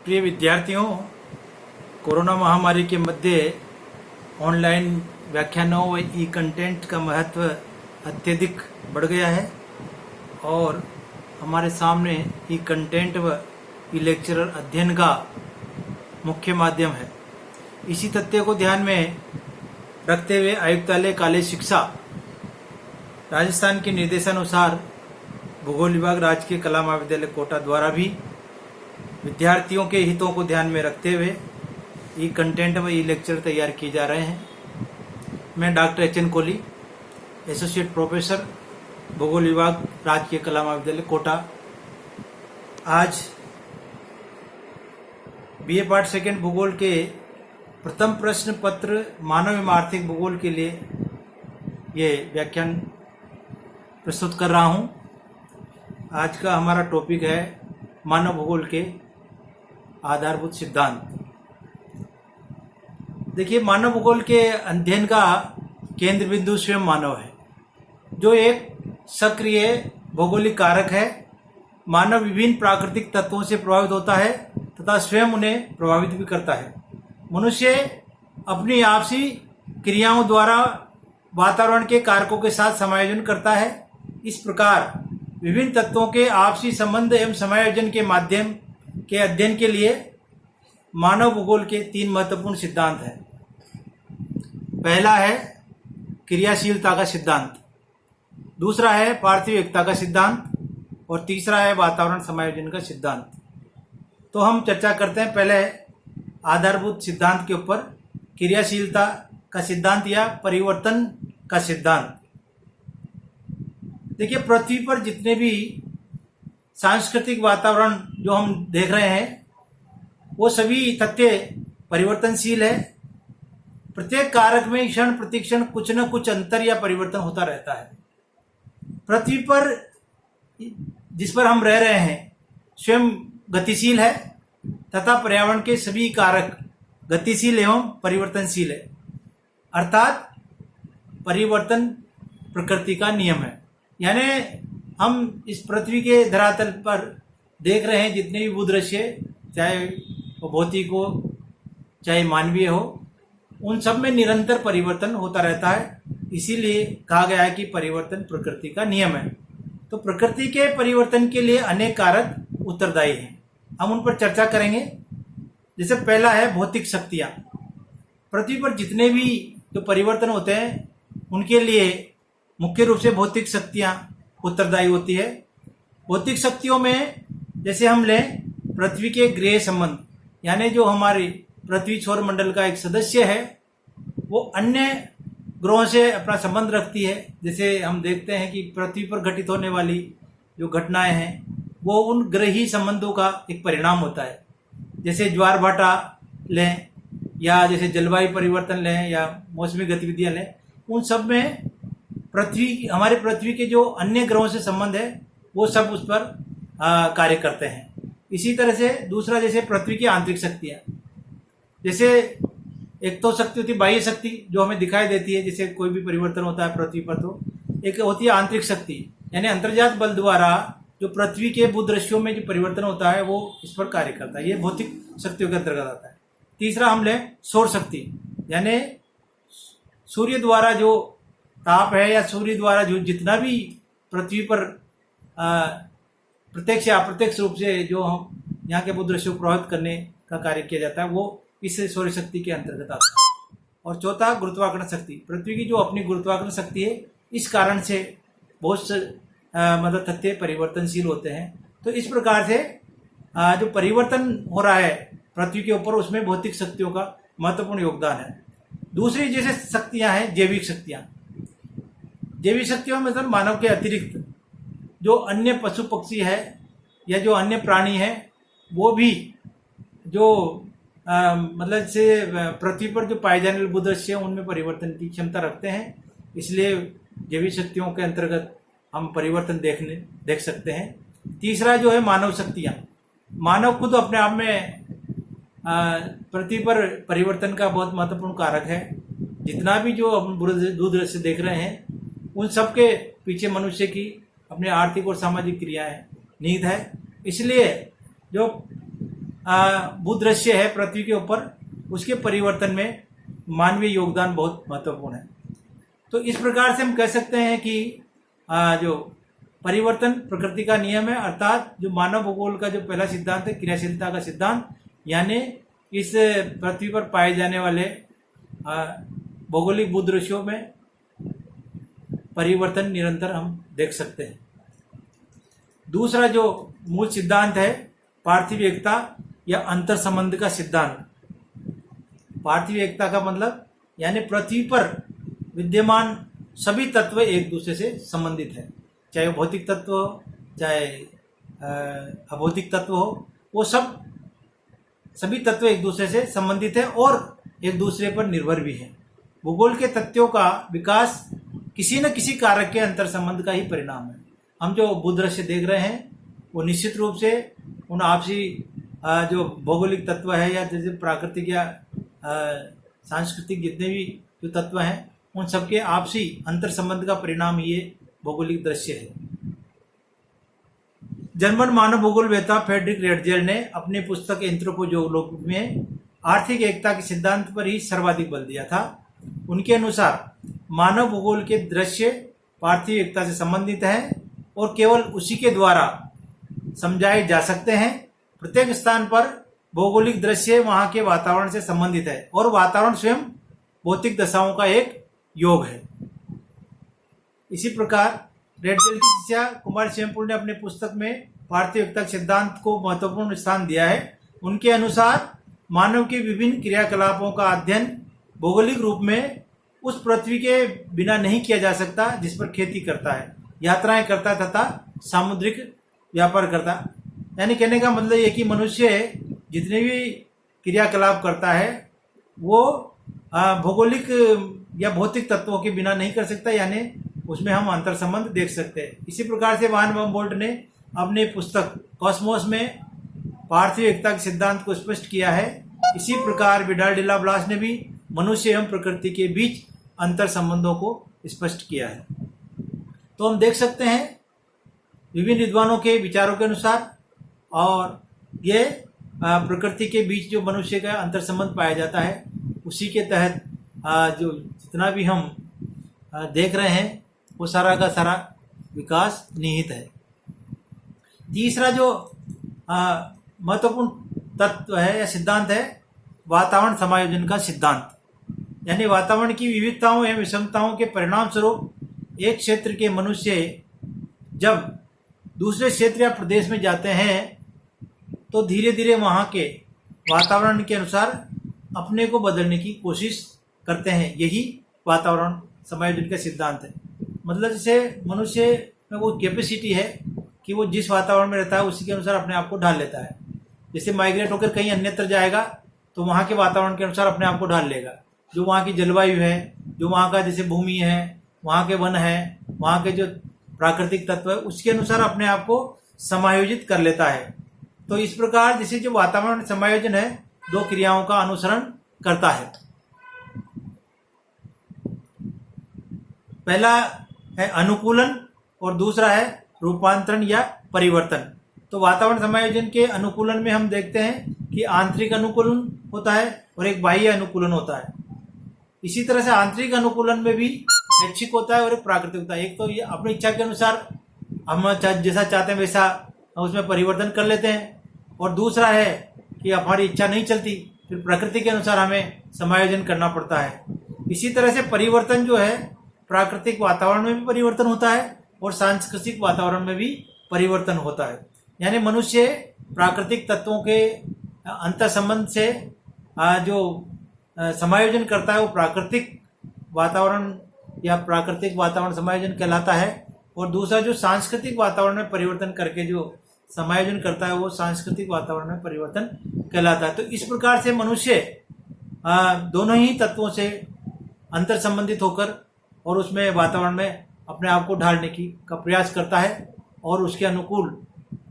प्रिय विद्यार्थियों, कोरोना महामारी के मध्य ऑनलाइन व्याख्यानों व ई कंटेंट का महत्व अत्यधिक बढ़ गया है और हमारे सामने ई कंटेंट व ई लेक्चरर अध्ययन का मुख्य माध्यम है। इसी तथ्य को ध्यान में रखते हुए आयुक्तालय कॉलेज शिक्षा राजस्थान के निर्देशानुसार भूगोल विभाग राजकीय कला महाविद्यालय कोटा द्वारा भी विद्यार्थियों के हितों को ध्यान में रखते हुए ई कंटेंट व ई लेक्चर तैयार किए जा रहे हैं। मैं doctor H N Kohli, associate professor भूगोल विभाग राजकीय कला महाविद्यालय कोटा, आज बीए पार्ट सेकेंड भूगोल के प्रथम प्रश्न पत्र मानव एवं आर्थिक भूगोल के लिए ये व्याख्यान प्रस्तुत कर रहा हूँ। आज का हमारा टॉपिक है मानव भूगोल के आधारभूत सिद्धांत। देखिए, मानव भूगोल के अध्ययन का केंद्र बिंदु स्वयं मानव है, जो एक सक्रिय भौगोलिक कारक है। मानव विभिन्न प्राकृतिक तत्वों से प्रभावित होता है तथा स्वयं उन्हें प्रभावित भी करता है। मनुष्य अपनी आपसी क्रियाओं द्वारा वातावरण के कारकों के साथ समायोजन करता है। इस प्रकार विभिन्न तत्वों के आपसी संबंध एवं समायोजन के माध्यम के अध्ययन के लिए मानव भूगोल के 3 महत्वपूर्ण सिद्धांत हैं। पहला है क्रियाशीलता का सिद्धांत, दूसरा है पार्थिव एकता का सिद्धांत और तीसरा है वातावरण समायोजन का सिद्धांत। तो हम चर्चा करते हैं पहले आधारभूत सिद्धांत के ऊपर, क्रियाशीलता का सिद्धांत या परिवर्तन का सिद्धांत। देखिए, पृथ्वी पर जितने भी सांस्कृतिक वातावरण जो हम देख रहे हैं वो सभी तथ्य परिवर्तनशील है। प्रत्येक कारक में क्षण प्रतिक्षण कुछ न कुछ अंतर या परिवर्तन होता रहता है। पृथ्वी पर जिस पर हम रह रहे हैं स्वयं गतिशील है तथा पर्यावरण के सभी कारक गतिशील एवं परिवर्तनशील है, अर्थात परिवर्तन प्रकृति का नियम है। यानी हम इस पृथ्वी के धरातल पर देख रहे हैं जितने भी भूदृश्य, चाहे वो भौतिक हो चाहे मानवीय हो, उन सब में निरंतर परिवर्तन होता रहता है। इसीलिए कहा गया है कि परिवर्तन प्रकृति का नियम है। तो प्रकृति के परिवर्तन के लिए अनेक कारक उत्तरदायी हैं, हम उन पर चर्चा करेंगे। जैसे पहला है भौतिक शक्तियाँ। पृथ्वी पर जितने भी जो परिवर्तन होते हैं उनके लिए मुख्य रूप से भौतिक शक्तियाँ उत्तरदायी होती है। भौतिक शक्तियों में जैसे हम लें पृथ्वी के गृह संबंध, यानी जो हमारी पृथ्वी सौर मंडल का एक सदस्य है वो अन्य ग्रहों से अपना संबंध रखती है। जैसे हम देखते हैं कि पृथ्वी पर घटित होने वाली जो घटनाएं हैं वो उन ग्रही संबंधों का एक परिणाम होता है। जैसे ज्वार भाटा लें या जैसे जलवायु परिवर्तन लें या मौसमी गतिविधियां लें, उन सब में हमारे पृथ्वी के जो अन्य ग्रहों से संबंध है वो सब उस पर कार्य करते हैं। इसी तरह से दूसरा, जैसे पृथ्वी की आंतरिक शक्तियाँ, जैसे एक तो शक्ति होती है बाह्य शक्ति जो हमें दिखाई देती है, जैसे कोई भी परिवर्तन होता है पृथ्वी पर, तो एक होती है आंतरिक शक्ति, यानी अंतर्जात बल द्वारा जो पृथ्वी के भूदृश्यों में जो परिवर्तन होता है वो इस पर कार्य करता है। ये भौतिक शक्तियों के अंतर्गत आता है। तीसरा हम लें सौर शक्ति, यानी सूर्य द्वारा जो ताप है या सूर्य द्वारा जो जितना भी पृथ्वी पर प्रत्यक्ष या अप्रत्यक्ष रूप से जो हम यहाँ के भूदृश्यों को प्रभावित करने का कार्य किया जाता है वो इस सौर शक्ति के अंतर्गत आता है। और चौथा गुरुत्वाकर्षण शक्ति, पृथ्वी की जो अपनी गुरुत्वाकर्षण शक्ति है, इस कारण से बहुत से मतलब तथ्य परिवर्तनशील होते हैं। तो इस प्रकार से जो परिवर्तन हो रहा है पृथ्वी के ऊपर, उसमें भौतिक शक्तियों का महत्वपूर्ण योगदान है। दूसरी जैसे शक्तियाँ हैं जैविक शक्तियाँ। जैविक शक्तियों में मतलब मानव के अतिरिक्त जो अन्य पशु पक्षी है या जो अन्य प्राणी है वो भी जो मतलब से पृथ्वी पर जो पाए जाने वाले भूदृश्य उनमें परिवर्तन की क्षमता रखते हैं। इसलिए जैविक शक्तियों के अंतर्गत हम परिवर्तन देख सकते हैं। तीसरा जो है मानव शक्तियाँ। मानव खुद अपने आप में पृथ्वी पर परिवर्तन का बहुत महत्वपूर्ण कारक है। जितना भी जो हम भूदृश्य देख रहे हैं उन सब के पीछे मनुष्य की अपने आर्थिक और सामाजिक क्रियाएं निहित है। इसलिए जो भूदृश्य है पृथ्वी के ऊपर, उसके परिवर्तन में मानवीय योगदान बहुत महत्वपूर्ण है। तो इस प्रकार से हम कह सकते हैं कि जो परिवर्तन प्रकृति का नियम है, अर्थात जो मानव भूगोल का जो पहला सिद्धांत है क्रियाशीलता का सिद्धांत, यानी इस पृथ्वी पर पाए जाने वाले भौगोलिक भूदृश्यों में परिवर्तन निरंतर हम देख सकते हैं। दूसरा जो मूल सिद्धांत है पार्थिव एकता या अंतर संबंध का सिद्धांत। पार्थिव एकता का मतलब यानी पृथ्वी पर विद्यमान सभी तत्व एक दूसरे से संबंधित है, चाहे वो भौतिक तत्व हो चाहे अभौतिक तत्व हो, वो सभी तत्व एक दूसरे से संबंधित है और एक दूसरे पर निर्भर भी है। भूगोल के तथ्यों का विकास किसी न किसी कारक के अंतर संबंध का ही परिणाम है। हम जो भूदृश्य देख रहे हैं वो निश्चित रूप से उन आपसी जो भौगोलिक तत्व है या जैसे प्राकृतिक या सांस्कृतिक जितने भी जो तत्व हैं उन सबके आपसी अंतर संबंध का परिणाम ये भौगोलिक दृश्य है। जर्मन मानव भूगोलवेत्ता फ्रेडरिक रेडजेल ने अपनी पुस्तक एंथ्रोपोजोलॉजी में आर्थिक एकता के सिद्धांत पर ही सर्वाधिक बल दिया था। उनके अनुसार मानव भूगोल के दृश्य पार्थिव एकता से संबंधित हैं और केवल उसी के द्वारा समझाए जा सकते हैं। प्रत्येक स्थान पर भौगोलिक दृश्य वहां के वातावरण से संबंधित है और वातावरण स्वयं भौतिक दशाओं का एक योग है। इसी प्रकार रेडजेल की शिष्या कुमार श्यामपुर ने अपनी पुस्तक में पार्थिव एकता सिद्धांत को महत्वपूर्ण स्थान दिया है। उनके अनुसार मानव के विभिन्न क्रियाकलापों का अध्ययन भौगोलिक रूप में उस पृथ्वी के बिना नहीं किया जा सकता जिस पर खेती करता है, यात्राएं करता तथा सामुद्रिक व्यापार करता। यानी कहने का मतलब ये कि मनुष्य जितने भी क्रियाकलाप करता है वो भौगोलिक या भौतिक तत्वों के बिना नहीं कर सकता, यानी उसमें हम अंतर संबंध देख सकते हैं। इसी प्रकार से वान बम्बोल्ट ने अपनी पुस्तक कॉस्मोस में पार्थिव एकता के सिद्धांत को स्पष्ट किया है। इसी प्रकार विडाल डिला ब्लास ने भी मनुष्य एवं प्रकृति के बीच अंतर संबंधों को स्पष्ट किया है। तो हम देख सकते हैं विभिन्न विद्वानों के विचारों के अनुसार और ये प्रकृति के बीच जो मनुष्य का अंतर संबंध पाया जाता है उसी के तहत जो जितना भी हम देख रहे हैं वो सारा का सारा विकास निहित है। तीसरा जो महत्वपूर्ण तत्व है या सिद्धांत है वातावरण समायोजन का सिद्धांत, यानी वातावरण की विविधताओं एवं विषमताओं के परिणाम स्वरूप एक क्षेत्र के मनुष्य जब दूसरे क्षेत्र या प्रदेश में जाते हैं तो धीरे धीरे वहाँ के वातावरण के अनुसार अपने को बदलने की कोशिश करते हैं। यही वातावरण समायोजन का सिद्धांत है। मतलब जैसे मनुष्य में वो कैपेसिटी है कि वो जिस वातावरण में रहता है उसी के अनुसार अपने आप को ढाल लेता है। जैसे माइग्रेट होकर कहीं अन्यत्र जाएगा तो वहाँ के वातावरण के अनुसार अपने आप को ढाल लेगा। जो वहाँ की जलवायु है, जो वहाँ का जैसे भूमि है, वहाँ के वन है, वहाँ के जो प्राकृतिक तत्व है उसके अनुसार अपने आप को समायोजित कर लेता है। तो इस प्रकार जैसे जो वातावरण समायोजन है दो क्रियाओं का अनुसरण करता है। पहला है अनुकूलन और दूसरा है रूपांतरण या परिवर्तन। तो वातावरण समायोजन के अनुकूलन में हम देखते हैं कि आंतरिक अनुकूलन होता है और एक बाह्य अनुकूलन होता है। इसी तरह से आंतरिक अनुकूलन में भी ऐच्छिक होता है और एक प्राकृतिक होता है। एक तो ये अपनी इच्छा के अनुसार हम जैसा चाहते हैं वैसा उसमें परिवर्तन कर लेते हैं, और दूसरा है कि हमारी इच्छा नहीं चलती फिर प्रकृति के अनुसार हमें समायोजन करना पड़ता है। इसी तरह से परिवर्तन जो है प्राकृतिक वातावरण में भी परिवर्तन होता है और सांस्कृतिक वातावरण में भी परिवर्तन होता है। यानी मनुष्य प्राकृतिक तत्वों के अंतर संबंध से जो समायोजन करता है वो प्राकृतिक वातावरण या प्राकृतिक वातावरण समायोजन कहलाता है, और दूसरा जो सांस्कृतिक वातावरण में परिवर्तन करके जो समायोजन करता है वो सांस्कृतिक वातावरण में परिवर्तन कहलाता है। तो इस प्रकार से मनुष्य दोनों ही तत्वों से अंतर संबंधित होकर और उसमें वातावरण में अपने आप को ढालने का प्रयास करता है और उसके अनुकूल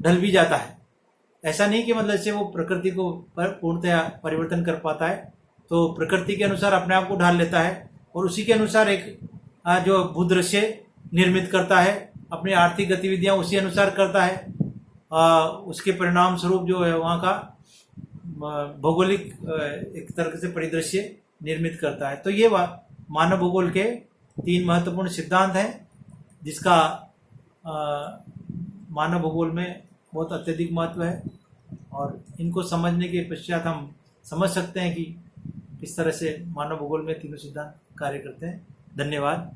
ढल भी जाता है। ऐसा नहीं कि मतलब से वो प्रकृति को पूर्णतया परिवर्तन कर पाता है, तो प्रकृति के अनुसार अपने आप को ढाल लेता है और उसी के अनुसार एक जो भूदृश्य निर्मित करता है, अपनी आर्थिक गतिविधियां उसी अनुसार करता है। उसके परिणाम स्वरूप जो है वहाँ का भौगोलिक एक तरह से परिदृश्य निर्मित करता है। तो ये मानव भूगोल के 3 महत्वपूर्ण सिद्धांत हैं, जिसका मानव भूगोल में बहुत अत्यधिक महत्व है, और इनको समझने के पश्चात हम समझ सकते हैं कि किस तरह से मानव भूगोल में तीनों सिद्धांत कार्य करते हैं। धन्यवाद।